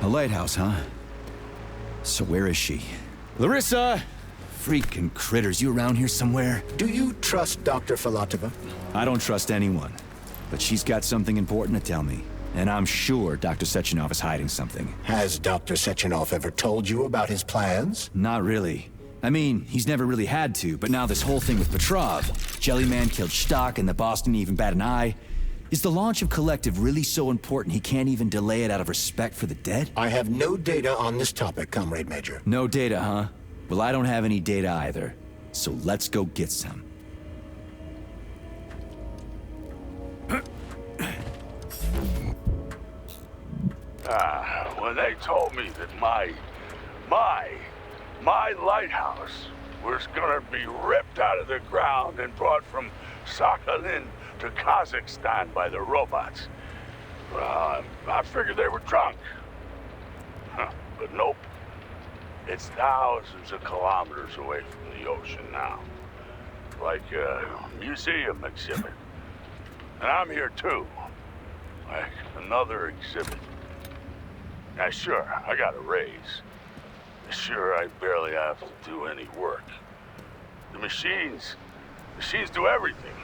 lighthouse, huh? So where is she? Larissa! Freaking critters, you around here somewhere? Do you trust Dr. Filatova? I don't trust anyone. But she's got something important to tell me. And I'm sure Dr. Sechenov is hiding something. Has Dr. Sechenov ever told you about his plans? Not really. I mean, he's never really had to, but now this whole thing with Petrov, Jellyman killed Stock and the boss didn't even bat an eye. Is the launch of Collective really so important he can't even delay it out of respect for the dead? I have no data on this topic, Comrade Major. No data, huh? Well, I don't have any data either. So let's go get some. When they told me that my lighthouse was gonna be ripped out of the ground and brought from Sakhalin to Kazakhstan by the robots, well, I figured they were drunk. But nope. It's thousands of kilometers away from the ocean now. Like a museum exhibit. And I'm here too. Like another exhibit. Now sure, I got a raise. Sure, I barely have to do any work. The machines do everything.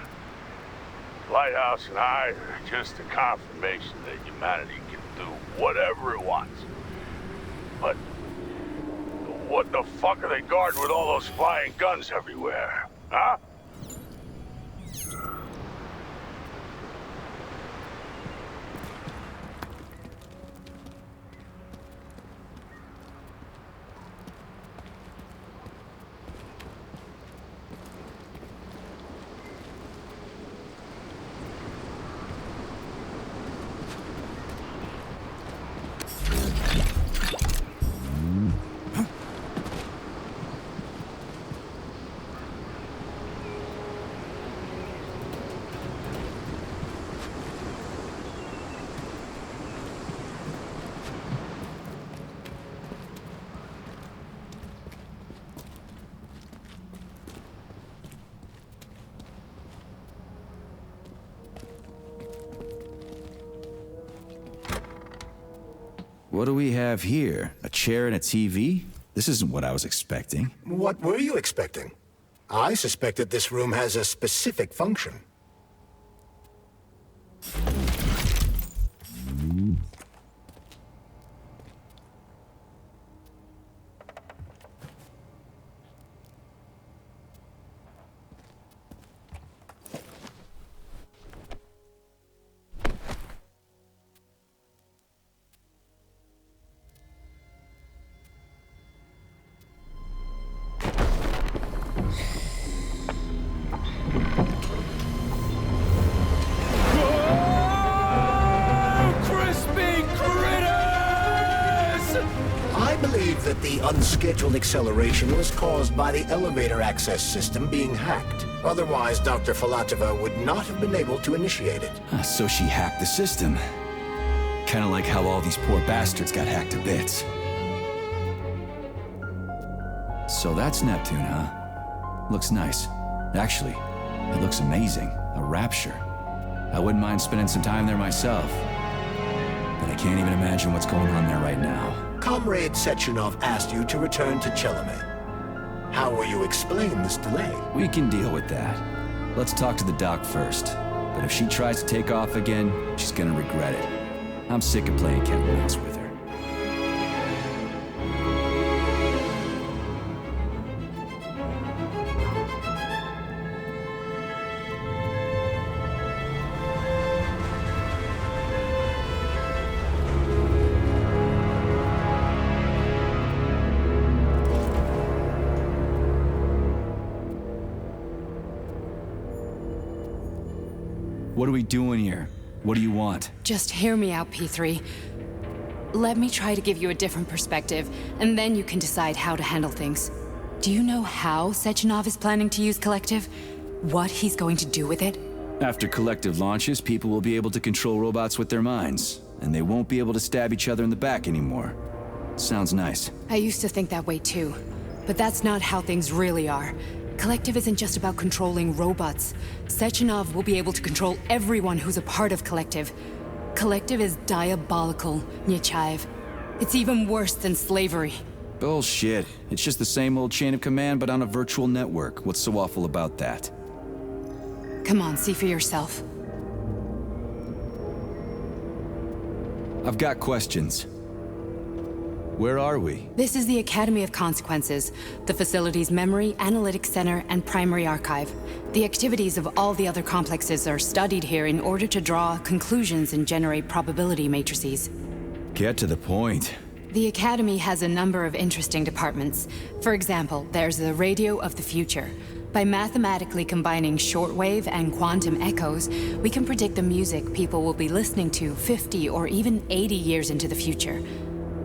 Lighthouse and I are just a confirmation that humanity can do whatever it wants. But what the fuck are they guarding with all those flying guns everywhere, huh? What do we have here? A chair and a TV? This isn't what I was expecting. What were you expecting? I suspected this room has a specific function. That the unscheduled acceleration was caused by the elevator access system being hacked. Otherwise, Dr. Filatova would not have been able to initiate it. So she hacked the system. Kinda like how all these poor bastards got hacked to bits. So that's Neptune, huh? Looks nice. Actually, it looks amazing. A rapture. I wouldn't mind spending some time there myself. But I can't even imagine what's going on there right now. Comrade Sechenov asked you to return to Chelome. How will you explain this delay? We can deal with that. Let's talk to the doc first. But if she tries to take off again, she's gonna regret it. I'm sick of playing cat and mouse with her. What are we doing here? What do you want? Just hear me out, P3. Let me try to give you a different perspective, and then you can decide how to handle things. Do you know how Sechenov is planning to use Collective? What he's going to do with it? After Collective launches, people will be able to control robots with their minds, and they won't be able to stab each other in the back anymore. Sounds nice. I used to think that way too, but that's not how things really are. Collective isn't just about controlling robots. Sechenov will be able to control everyone who's a part of Collective. Collective is diabolical, Nechayev. It's even worse than slavery. Bullshit. It's just the same old chain of command, but on a virtual network. What's so awful about that? Come on, see for yourself. I've got questions. Where are we? This is the Academy of Consequences, the facility's memory, analytics center, and primary archive. The activities of all the other complexes are studied here in order to draw conclusions and generate probability matrices. Get to the point. The Academy has a number of interesting departments. For example, there's the Radio of the Future. By mathematically combining shortwave and quantum echoes, we can predict the music people will be listening to 50 or even 80 years into the future.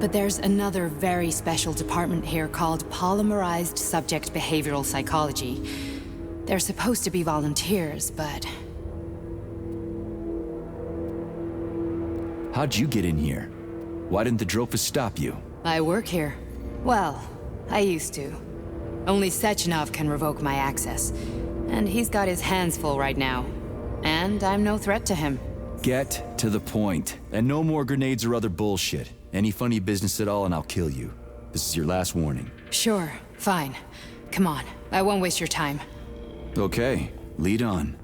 But there's another very special department here called Polymerized Subject Behavioral Psychology. They're supposed to be volunteers, but... How'd you get in here? Why didn't the Drofus stop you? I work here. Well, I used to. Only Sechenov can revoke my access. And he's got his hands full right now. And I'm no threat to him. Get to the point. And no more grenades or other bullshit. Any funny business at all and I'll kill you. This is your last warning. Sure, fine. Come on, I won't waste your time. Okay, lead on.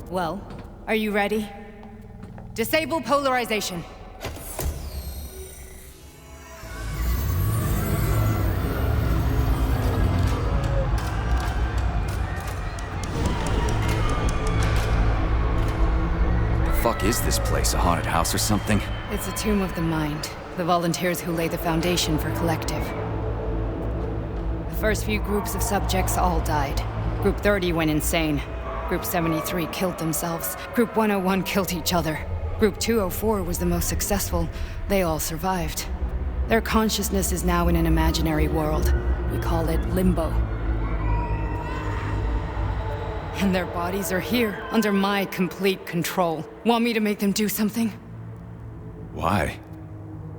Well, are you ready? Disable polarization. Fuck is this place? A haunted house or something? It's a tomb of the mind. The volunteers who lay the foundation for Collective. The first few groups of subjects all died. Group 30 went insane. Group 73 killed themselves. Group 101 killed each other. Group 204 was the most successful. They all survived. Their consciousness is now in an imaginary world. We call it Limbo. And their bodies are here, under my complete control. Want me to make them do something? Why?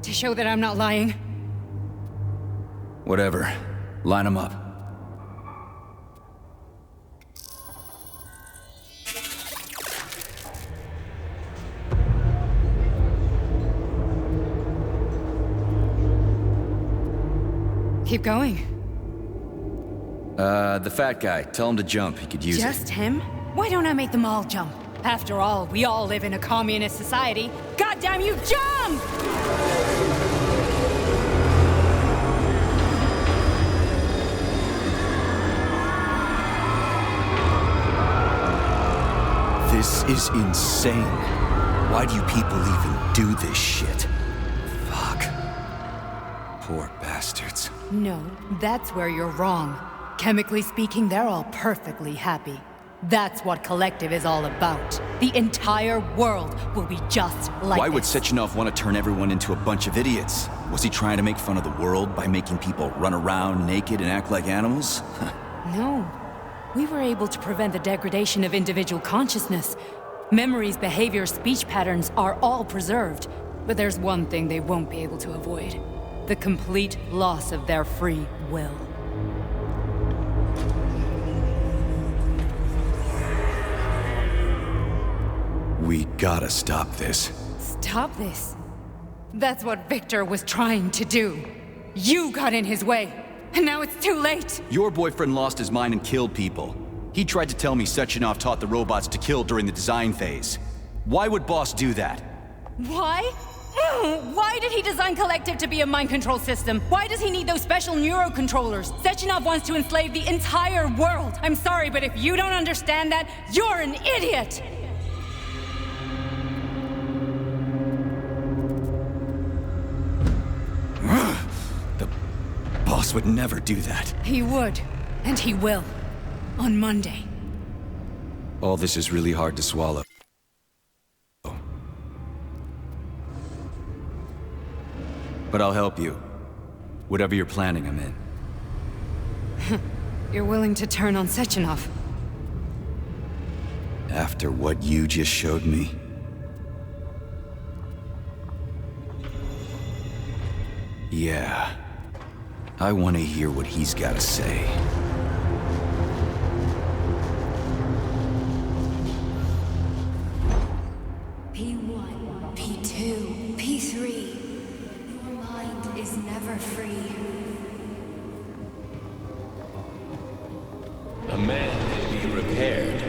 To show that I'm not lying? Whatever. Line them up. Keep going. The fat guy. Tell him to jump. He could use it. Just him? Why don't I make them all jump? After all, we all live in a communist society. Goddamn you, jump! This is insane. Why do you people even do this shit? Fuck. Poor bastards. No, that's where you're wrong. Chemically speaking, they're all perfectly happy. That's what Collective is all about. The entire world will be just like Why would this. Sechenov want to turn everyone into a bunch of idiots? Was he trying to make fun of the world by making people run around naked and act like animals? No. We were able to prevent the degradation of individual consciousness. Memories, behavior, speech patterns are all preserved. But there's one thing they won't be able to avoid. The complete loss of their free will. We gotta stop this. Stop this. That's what Victor was trying to do. You got in his way, and now it's too late. Your boyfriend lost his mind and killed people. He tried to tell me Sechenov taught the robots to kill during the design phase. Why would Boss do that? Why? Why did he design Collective to be a mind control system? Why does he need those special neurocontrollers? Sechenov wants to enslave the entire world. I'm sorry, but if you don't understand that, you're an idiot! The boss would never do that. He would, and he will. On Monday. All this is really hard to swallow. But I'll help you. Whatever you're planning, I'm in. You're willing to turn on Sechenov? After what you just showed me? Yeah. I want to hear what he's got to say. P1, P2, P3. Your mind is never free. A man may be repaired.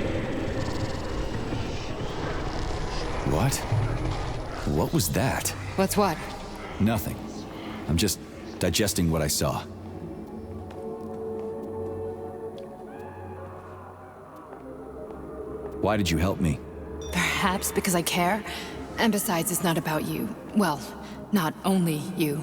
What? What was that? What's what? Nothing. I'm just digesting what I saw. Why did you help me? Perhaps because I care. And besides, it's not about you. Well, not only you.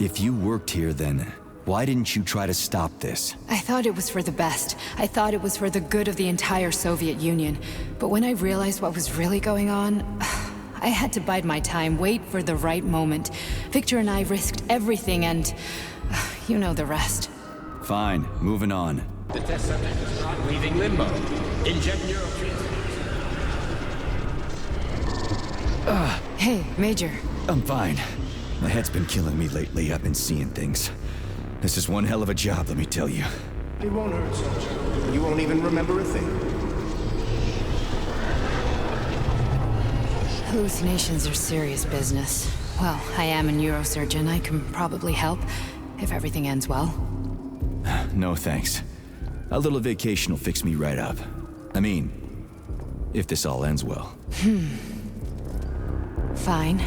If you worked here, then why didn't you try to stop this? I thought it was for the best. I thought it was for the good of the entire Soviet Union. But when I realized what was really going on, I had to bide my time, wait for the right moment. Victor and I risked everything and... you know the rest. Fine, moving on. The test subject is not leaving limbo. Inject neurotransmitters. Hey, Major. I'm fine. My head's been killing me lately. I've been seeing things. This is one hell of a job, let me tell you. It won't hurt, Soldier. You won't even remember a thing. Hallucinations are serious business. Well, I am a neurosurgeon. I can probably help, if everything ends well. No thanks. A little vacation will fix me right up. I mean, if this all ends well. Fine.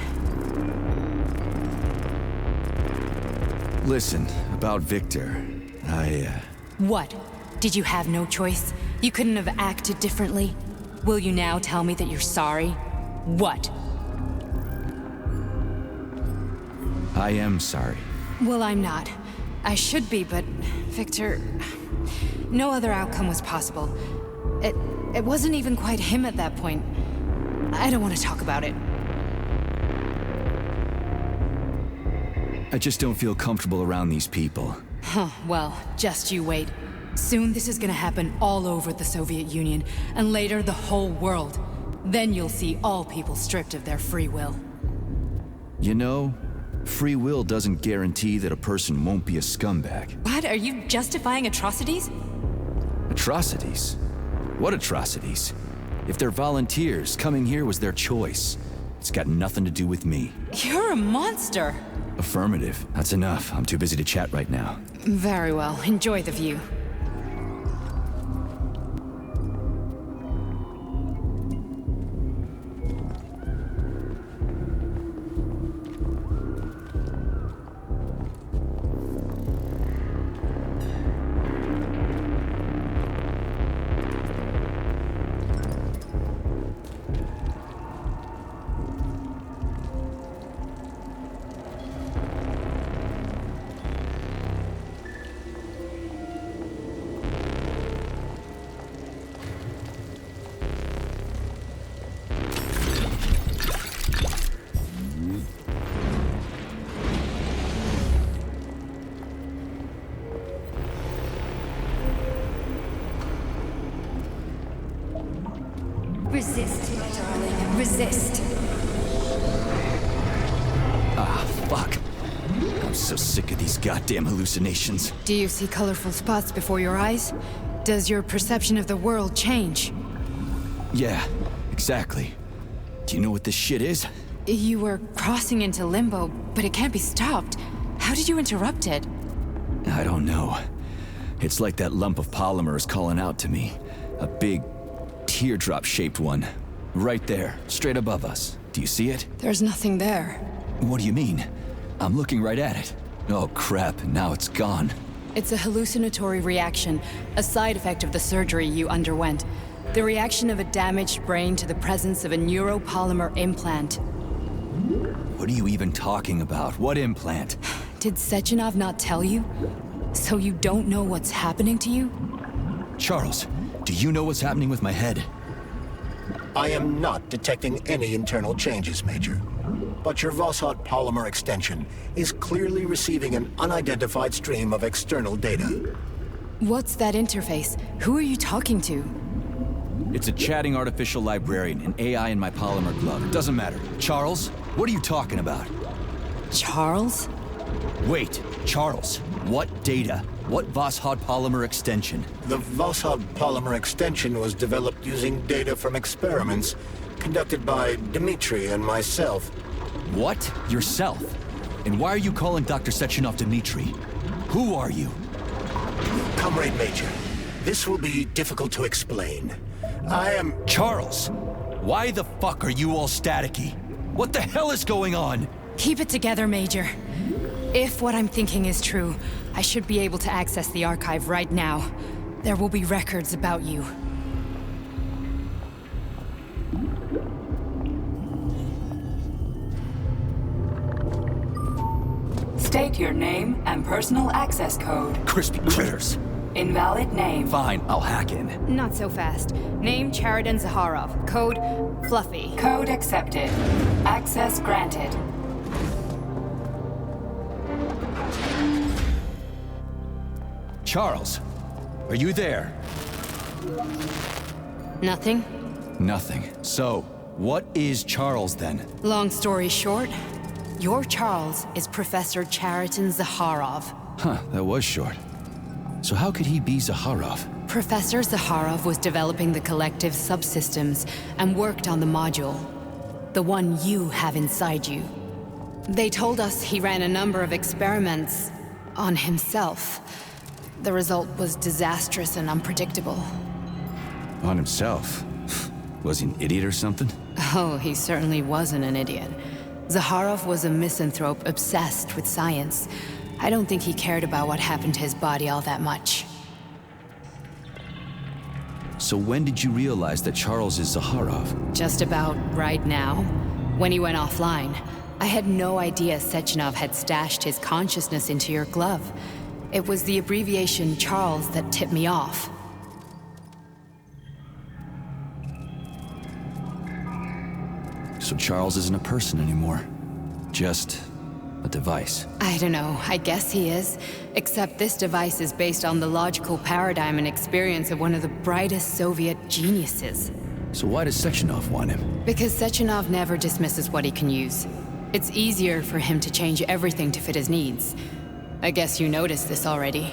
Listen, about Victor, What? Did you have no choice? You couldn't have acted differently? Will you now tell me that you're sorry? What? I am sorry. Well, I'm not. I should be, but Victor... No other outcome was possible. It wasn't even quite him at that point. I don't want to talk about it. I just don't feel comfortable around these people. Huh, well, just you wait. Soon this is gonna happen all over the Soviet Union, and later the whole world. Then you'll see all people stripped of their free will. You know, free will doesn't guarantee that a person won't be a scumbag. What? Are you justifying atrocities? Atrocities? What atrocities? If they're volunteers, coming here was their choice. It's got nothing to do with me. You're a monster! Affirmative. That's enough. I'm too busy to chat right now. Very well. Enjoy the view. Resist, my darling. Resist. Ah, fuck. I'm so sick of these goddamn hallucinations. Do you see colorful spots before your eyes? Does your perception of the world change? Yeah, exactly. Do you know what this shit is? You were crossing into limbo, but it can't be stopped. How did you interrupt it? I don't know. It's like that lump of polymer is calling out to me. A big, teardrop-shaped one. Right there, straight above us. Do you see it? There's nothing there. What do you mean? I'm looking right at it. Oh crap, now it's gone. It's a hallucinatory reaction, a side effect of the surgery you underwent. The reaction of a damaged brain to the presence of a neuropolymer implant. What are you even talking about? What implant? Did Sechenov not tell you? So you don't know what's happening to you? Charles, do you know what's happening with my head? I am not detecting any internal changes, Major. But your Voskhod polymer extension is clearly receiving an unidentified stream of external data. What's that interface? Who are you talking to? It's a chatting artificial librarian, an AI in my polymer glove. It doesn't matter. Charles, what are you talking about? Charles? Wait, Charles, what data? What Voskhod polymer extension? The Voskhod polymer extension was developed using data from experiments conducted by Dmitri and myself. What? Yourself? And why are you calling Dr. Sechenov Dmitri? Who are you? Comrade Major, this will be difficult to explain. I am... Charles! Why the fuck are you all staticky? What the hell is going on? Keep it together, Major. If what I'm thinking is true, I should be able to access the archive right now. There will be records about you. State your name and personal access code. Crispy critters. Invalid name. Fine, I'll hack in. Not so fast. Name Chariton Zaharov. Code Fluffy. Code accepted. Access granted. Charles, are you there? Nothing? Nothing. So, what is Charles then? Long story short, your Charles is Professor Chariton Zaharov. Huh, that was short. So how could he be Zaharov? Professor Zaharov was developing the collective subsystems and worked on the module. The one you have inside you. They told us he ran a number of experiments on himself. The result was disastrous and unpredictable. On himself? Was he an idiot or something? Oh, he certainly wasn't an idiot. Zaharov was a misanthrope obsessed with science. I don't think he cared about what happened to his body all that much. So when did you realize that Charles is Zaharov? Just about right now, when he went offline. I had no idea Sechenov had stashed his consciousness into your glove. It was the abbreviation Charles that tipped me off. So Charles isn't a person anymore. Just a device. I don't know, I guess he is. Except this device is based on the logical paradigm and experience of one of the brightest Soviet geniuses. So why does Sechenov want him? Because Sechenov never dismisses what he can use. It's easier for him to change everything to fit his needs. I guess you noticed this already.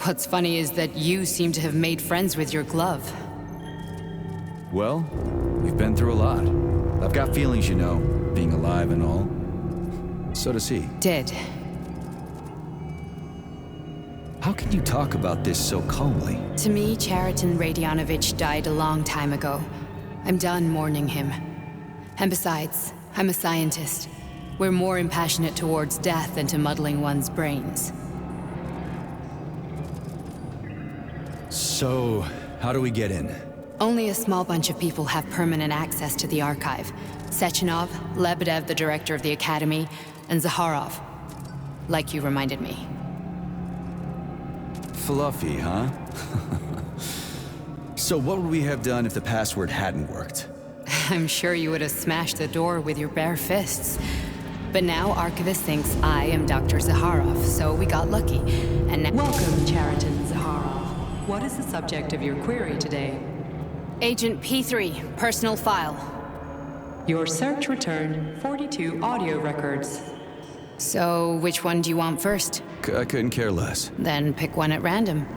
What's funny is that you seem to have made friends with your glove. Well, we've been through a lot. I've got feelings, you know, being alive and all. So does he. Did. How can you talk about this so calmly? To me, Chariton Radionovich died a long time ago. I'm done mourning him. And besides, I'm a scientist. We're more impassionate towards death than to muddling one's brains. So, how do we get in? Only a small bunch of people have permanent access to the archive. Sechenov, Lebedev, the director of the Academy, and Zaharov. Like you reminded me. Fluffy, huh? So what would we have done if the password hadn't worked? I'm sure you would have smashed the door with your bare fists. But now Archivist thinks I am Dr. Zaharov, so we got lucky. And now— Welcome, Chariton Zaharov. What is the subject of your query today? Agent P3, personal file. Your search returned 42 audio records. So, which one do you want first? I couldn't care less. Then pick one at random.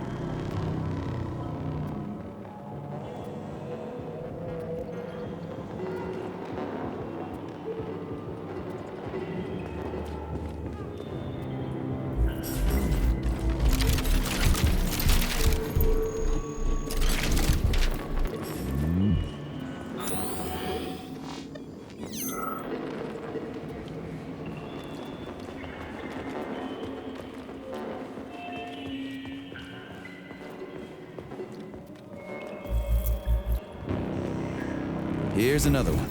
Here's another one.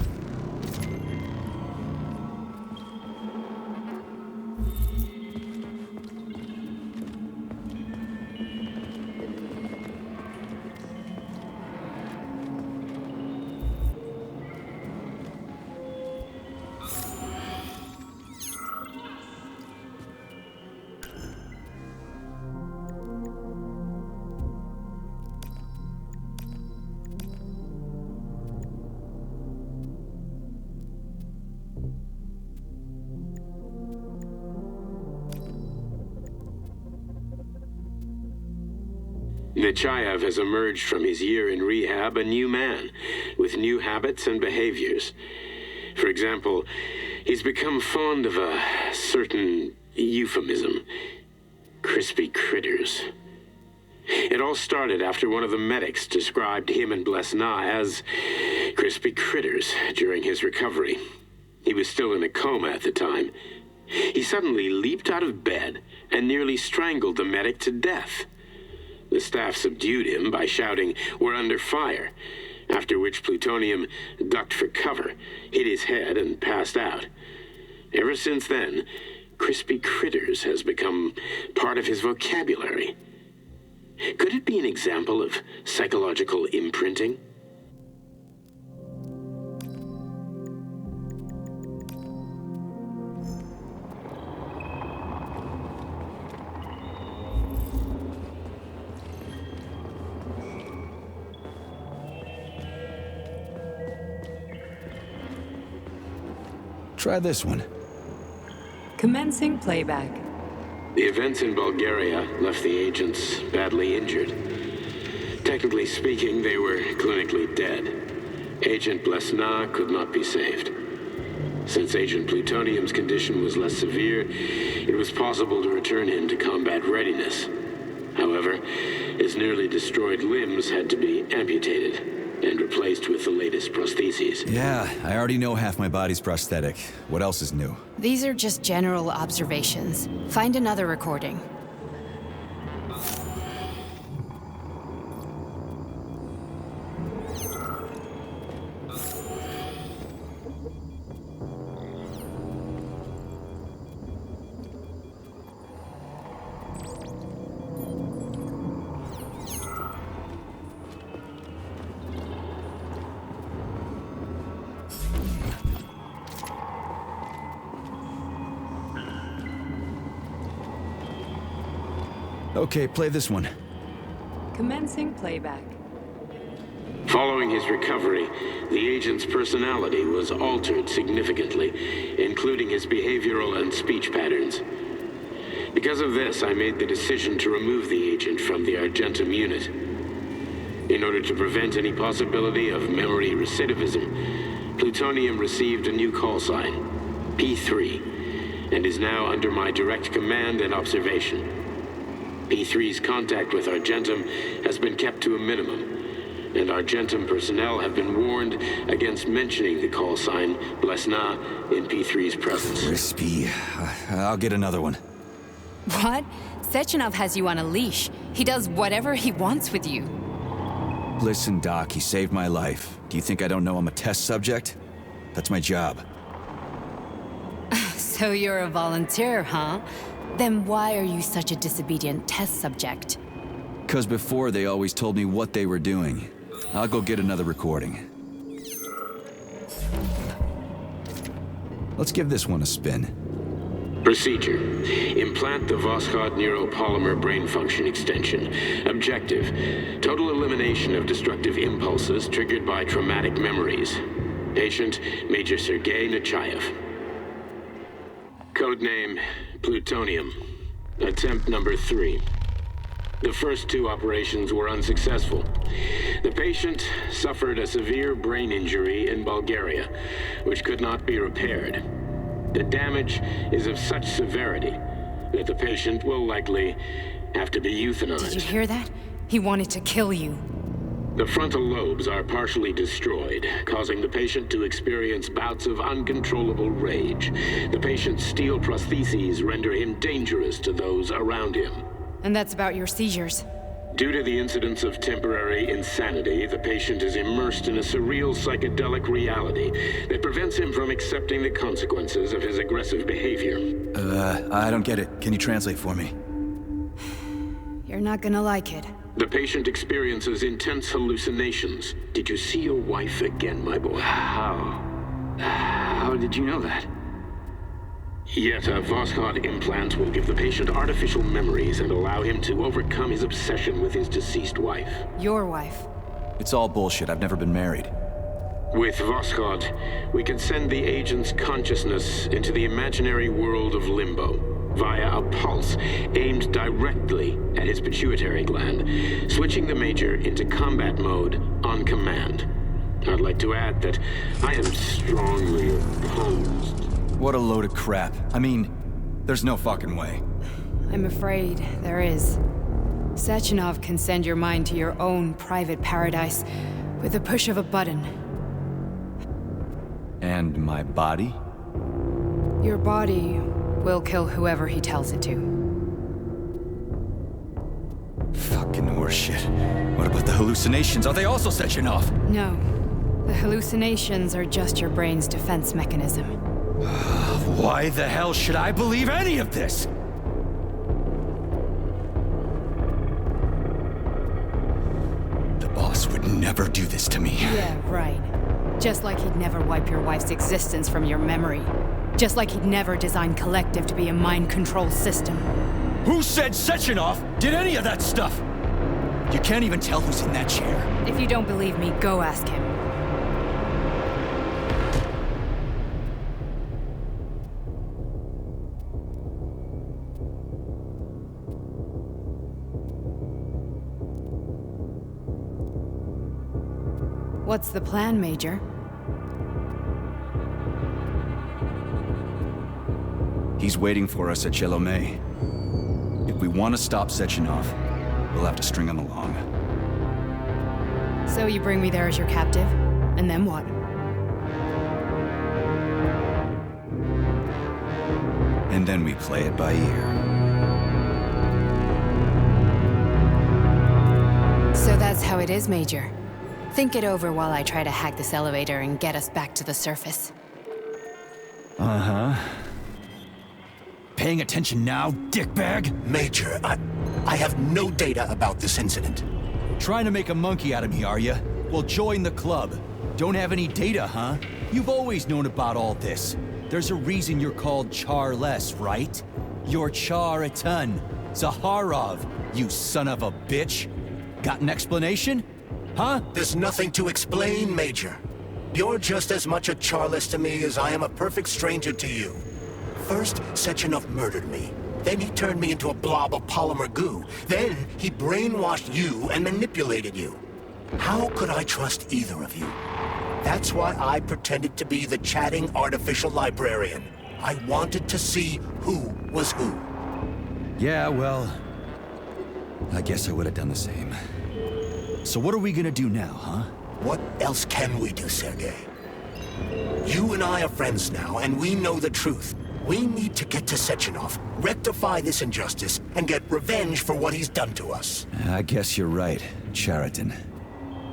Nechayev has emerged from his year in rehab a new man, with new habits and behaviors. For example, he's become fond of a certain euphemism. Crispy critters. It all started after one of the medics described him and Blesna as crispy critters during his recovery. He was still in a coma at the time. He suddenly leaped out of bed and nearly strangled the medic to death. The staff subdued him by shouting, "We're under fire," after which Plutonium ducked for cover, hit his head, and passed out. Ever since then, crispy critters has become part of his vocabulary. Could it be an example of psychological imprinting? Try this one. Commencing playback. The events in Bulgaria left the agents badly injured. Technically speaking, they were clinically dead. Agent Blesna could not be saved. Since Agent Plutonium's condition was less severe, it was possible to return him to combat readiness. However, his nearly destroyed limbs had to be amputated and replaced with the latest prostheses. Yeah, I already know half my body's prosthetic. What else is new? These are just general observations. Find another recording. Okay, play this one. Commencing playback. Following his recovery, the agent's personality was altered significantly, including his behavioral and speech patterns. Because of this, I made the decision to remove the agent from the Argentum unit. In order to prevent any possibility of memory recidivism, Plutonium received a new call sign, P3, and is now under my direct command and observation. P3's contact with Argentum has been kept to a minimum, and Argentum personnel have been warned against mentioning the call sign Blesna in P3's presence. Crispy. I'll get another one. What? Sechenov has you on a leash. He does whatever he wants with you. Listen, Doc, he saved my life. Do you think I don't know I'm a test subject? That's my job. So you're a volunteer, huh? Then why are you such a disobedient test subject? 'Cause before they always told me what they were doing. I'll go get another recording. Let's give this one a spin. Procedure. Implant the Voskhod neuropolymer brain function extension. Objective. Total elimination of destructive impulses triggered by traumatic memories. Patient, Major Sergei Nechayev. Codename, Plutonium. Attempt number 3. The first 2 operations were unsuccessful. The patient suffered a severe brain injury in Bulgaria, which could not be repaired. The damage is of such severity that the patient will likely have to be euthanized. Did you hear that? He wanted to kill you. The frontal lobes are partially destroyed, causing the patient to experience bouts of uncontrollable rage. The patient's steel prostheses render him dangerous to those around him. And that's about your seizures. Due to the incidence of temporary insanity, the patient is immersed in a surreal psychedelic reality that prevents him from accepting the consequences of his aggressive behavior. I don't get it. Can you translate for me? You're not gonna like it. The patient experiences intense hallucinations. Did you see your wife again, my boy? How did you know that? Yet a Voskhod implant will give the patient artificial memories and allow him to overcome his obsession with his deceased wife. Your wife. It's all bullshit. I've never been married. With Voskhod, we can send the agent's consciousness into the imaginary world of Limbo. via a pulse aimed directly at his pituitary gland, switching the Major into combat mode on command. I'd like to add that I am strongly opposed. What a load of crap. I mean, there's no fucking way. I'm afraid there is. Sechenov can send your mind to your own private paradise with the push of a button. And my body? Your body will kill whoever he tells it to. Fucking horseshit. What about the hallucinations? Are they also Sechenov? No. The hallucinations are just your brain's defense mechanism. Why the hell should I believe any of this? The boss would never do this to me. Yeah, right. Just like he'd never wipe your wife's existence from your memory. Just like he'd never design Collective to be a mind control system. Who said Sechenov did any of that stuff? You can't even tell who's in that chair. If you don't believe me, go ask him. What's the plan, Major? He's waiting for us at Chelomey. If we want to stop Sechenov, we'll have to string him along. So you bring me there as your captive, and then what? And then we play it by ear. So that's how it is, Major. Think it over while I try to hack this elevator and get us back to the surface. Uh-huh. Paying attention now, dickbag? Major, I have no data about this incident. Trying to make a monkey out of me, are you? Well, join the club. Don't have any data, huh? You've always known about all this. There's a reason you're called Charless, right? You're Char a ton. Zaharov, you son of a bitch. Got an explanation? Huh? There's nothing to explain, Major. You're just as much a Charless to me as I am a perfect stranger to you. First, Sechenov murdered me. Then he turned me into a blob of polymer goo. Then he brainwashed you and manipulated you. How could I trust either of you? That's why I pretended to be the chatting artificial librarian. I wanted to see who was who. Yeah, well, I guess I would have done the same. So what are we gonna do now, huh? What else can we do, Sergei? You and I are friends now, and we know the truth. We need to get to Sechenov, rectify this injustice, and get revenge for what he's done to us. I guess you're right, Chariton.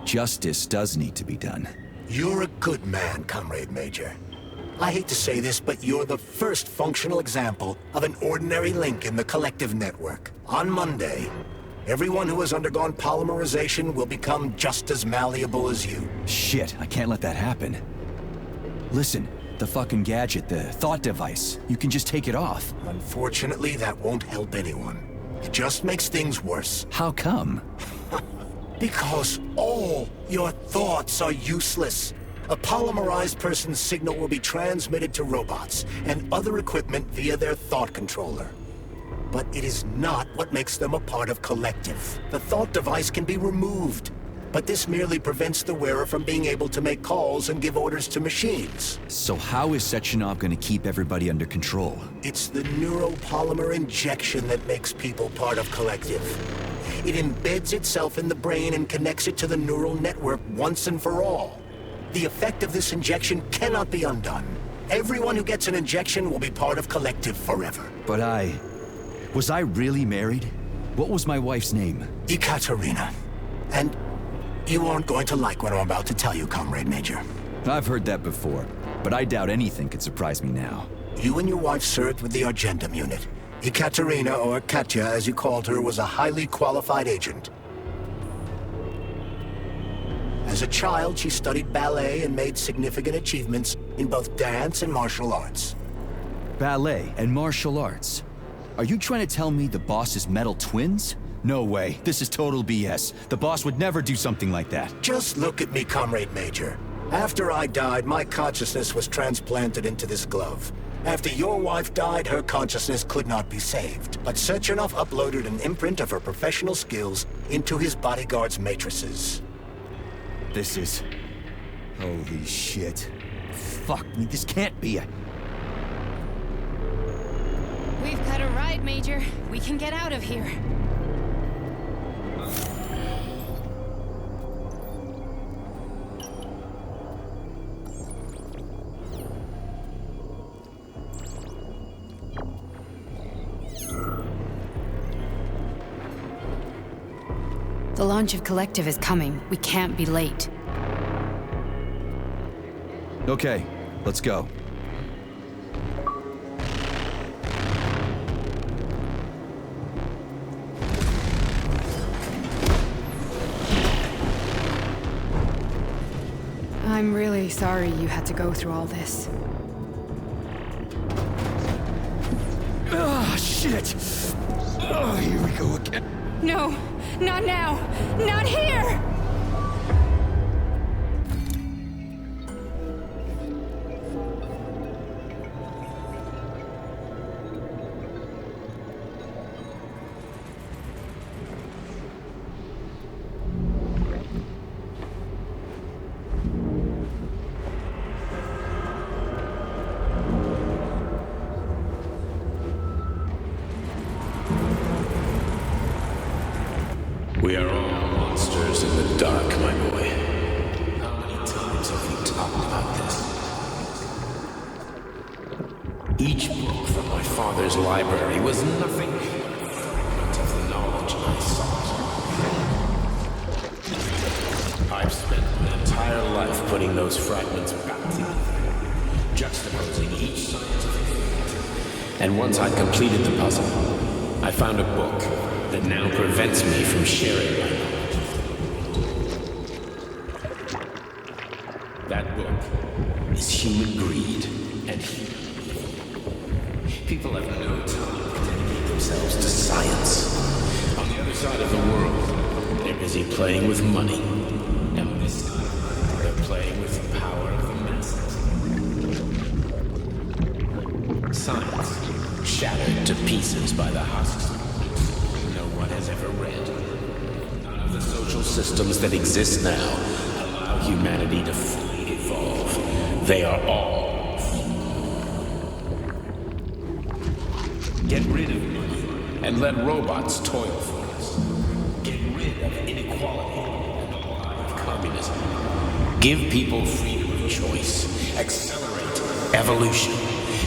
Justice does need to be done. You're a good man, Comrade Major. I hate to say this, but you're the first functional example of an ordinary link in the Collective network. On Monday, everyone who has undergone polymerization will become just as malleable as you. Shit, I can't let that happen. Listen, the fucking gadget, the thought device, you can just take it off. Unfortunately, that won't help anyone. It just makes things worse. How come? Because all your thoughts are useless. A polymerized person's signal will be transmitted to robots and other equipment via their thought controller. But it is not what makes them a part of Collective. The thought device can be removed, but this merely prevents the wearer from being able to make calls and give orders to machines. So how is Sechenov gonna keep everybody under control? It's the neuropolymer injection that makes people part of Collective. It embeds itself in the brain and connects it to the neural network once and for all. The effect of this injection cannot be undone. Everyone who gets an injection will be part of Collective forever. But was I really married? What was my wife's name? Ekaterina. And you aren't going to like what I'm about to tell you, Comrade Major. I've heard that before, but I doubt anything could surprise me now. You and your wife served with the Argentum unit. Ekaterina, or Katya as you called her, was a highly qualified agent. As a child, she studied ballet and made significant achievements in both dance and martial arts. Ballet and martial arts? Are you trying to tell me the boss is metal twins? No way. This is total BS. The boss would never do something like that. Just look at me, Comrade Major. After I died, my consciousness was transplanted into this glove. After your wife died, her consciousness could not be saved. But Sechenov uploaded an imprint of her professional skills into his bodyguard's matrices. This is... Holy shit. Fuck me, this can't be a... We've got a ride, Major. We can get out of here. The launch of Collective is coming. We can't be late. Okay, let's go. I'm really sorry you had to go through all this. Ah, shit! Oh, here we go again. No, not now! Not here! We are all monsters in the dark, my boy. How many times have we talked about this? Each book from my father's library was nothing but a fragment of the knowledge I sought. I've spent my entire life putting those fragments back together, juxtaposing each scientific fact. And once I'd completed the puzzle, I found a book that now prevents me from sharing my knowledge. That book is Human Greed and Human Evil. People have no time to dedicate themselves to science. On the other side of the world, they're busy playing with money. And on this side, they're playing with the power of the masses. Science, shattered to pieces by the husks no one has ever read. None of the social systems that exist now allow humanity to fully evolve. They are all get rid of money and let robots toil for us. Get rid of inequality and the lie of communism. Give people freedom of choice. Accelerate evolution.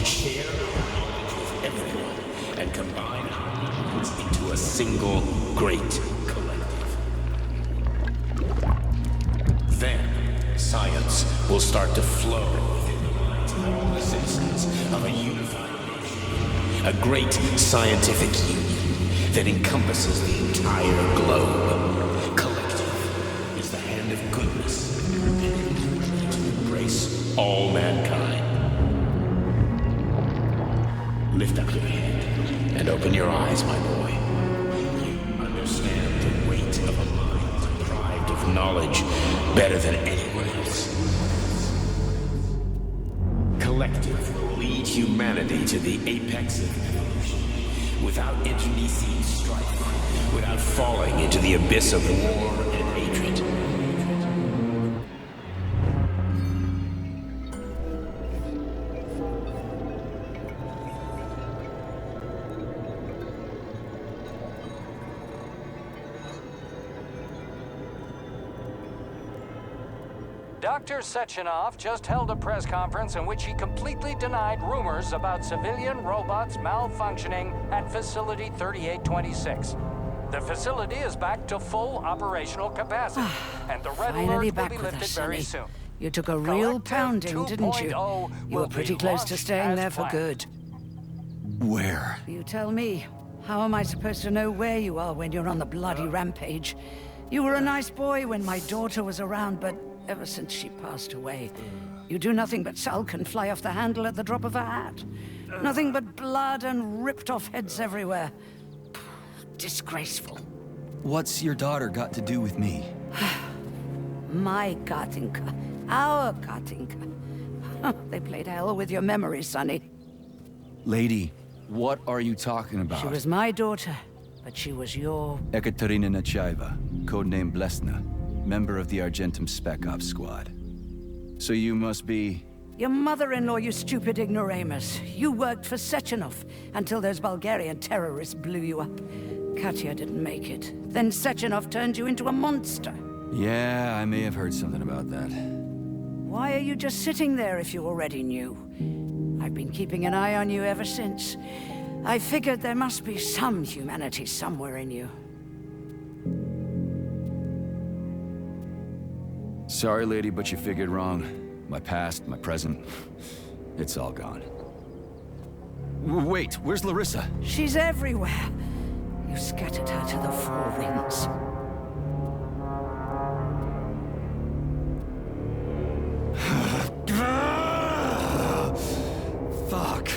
Share knowledge with everyone and combine our minds into a single great collective. Then science will start to flow within the minds of all the citizens of a unified nation. A great scientific union that encompasses the entire globe. Collective is the hand of goodness and it is ready to embrace all mankind. Lift up your head and open your eyes, my boy. You understand the weight of a mind deprived of knowledge better than anyone else. Collective will lead humanity to the apex of evolution without internecine strife, without falling into the abyss of war and hatred. Dr. Sechenov just held a press conference in which he completely denied rumors about civilian robots malfunctioning at Facility 3826. The facility is back to full operational capacity, and the red alert will be lifted very soon. You took a real pounding, didn't you? You were pretty close to staying there for good. Where? You tell me. How am I supposed to know where you are when you're on the bloody rampage? You were a nice boy when my daughter was around, but ever since she passed away, you do nothing but sulk and fly off the handle at the drop of a hat. Nothing but blood and ripped off heads everywhere. Disgraceful. What's your daughter got to do with me? My Katinka. Our Katinka. They played hell with your memory, Sonny. Lady, what are you talking about? She was my daughter, but she was your... Ekaterina Nechaeva, codename Blesna, member of the Argentum Spec Ops squad. So you must be... Your mother-in-law, you stupid ignoramus. You worked for Sechenov until those Bulgarian terrorists blew you up. Katya didn't make it. Then Sechenov turned you into a monster. Yeah, I may have heard something about that. Why are you just sitting there if you already knew? I've been keeping an eye on you ever since. I figured there must be some humanity somewhere in you. Sorry, lady, but you figured wrong. My past, my present, it's all gone. Wait, where's Larissa? She's everywhere. You scattered her to the four winds. Fuck.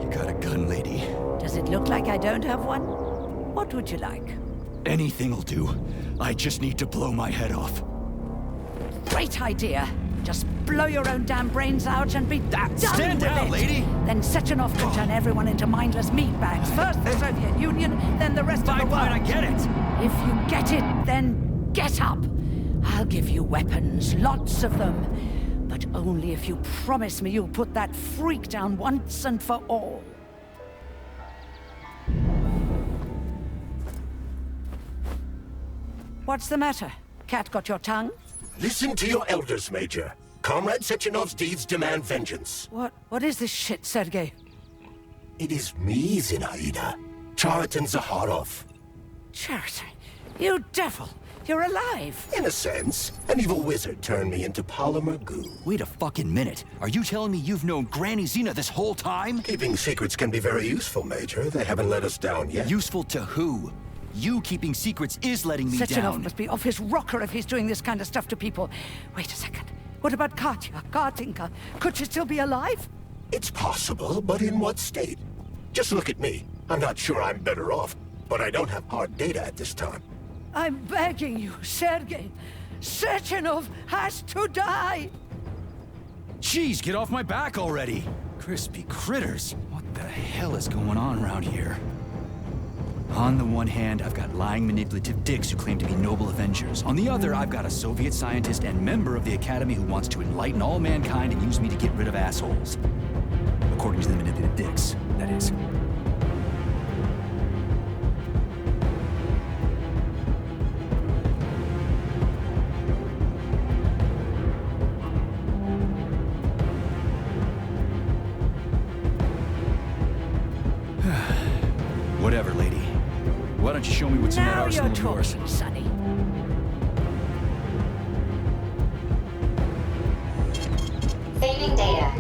You got a gun, lady. Does it look like I don't have one? What would you like? Anything'll do. I just need to blow my head off. Great idea. Just blow your own damn brains out and be done Stand with down, it. lady! Then Sechenov can turn everyone into mindless meatbags. First the Soviet Union, then the rest of the world. Fine, I get it. If you get it, then get up. I'll give you weapons, lots of them. But only if you promise me you'll put that freak down once and for all. What's the matter? Cat got your tongue? Listen to your elders, Major. Comrade Sechenov's deeds demand vengeance. What is this shit, Sergei? It is me, Zinaida. Chariton Zaharov. Chariton? You devil! You're alive! In a sense. An evil wizard turned me into polymer goo. Wait a fucking minute. Are you telling me you've known Granny Zena this whole time? Keeping secrets can be very useful, Major. They haven't let us down yet. Useful to who? You keeping secrets is letting me Sechenov down. must be off his rocker if he's doing this kind of stuff to people. Wait a second. What about Katya, Kartinka? Could she still be alive? It's possible, but in what state? Just look at me. I'm not sure I'm better off, but I don't have hard data at this time. I'm begging you, Sergei. Sechenov has to die! Jeez, get off my back already! Crispy critters. What the hell is going on around here? On the one hand, I've got lying, manipulative dicks who claim to be noble Avengers. On the other, I've got a Soviet scientist and member of the Academy who wants to enlighten all mankind and use me to get rid of assholes. According to the manipulative dicks, that is. Whatever, lady. Why don't you show me what's in that Now arsenal you're of yours? talking, Sonny. Saving data.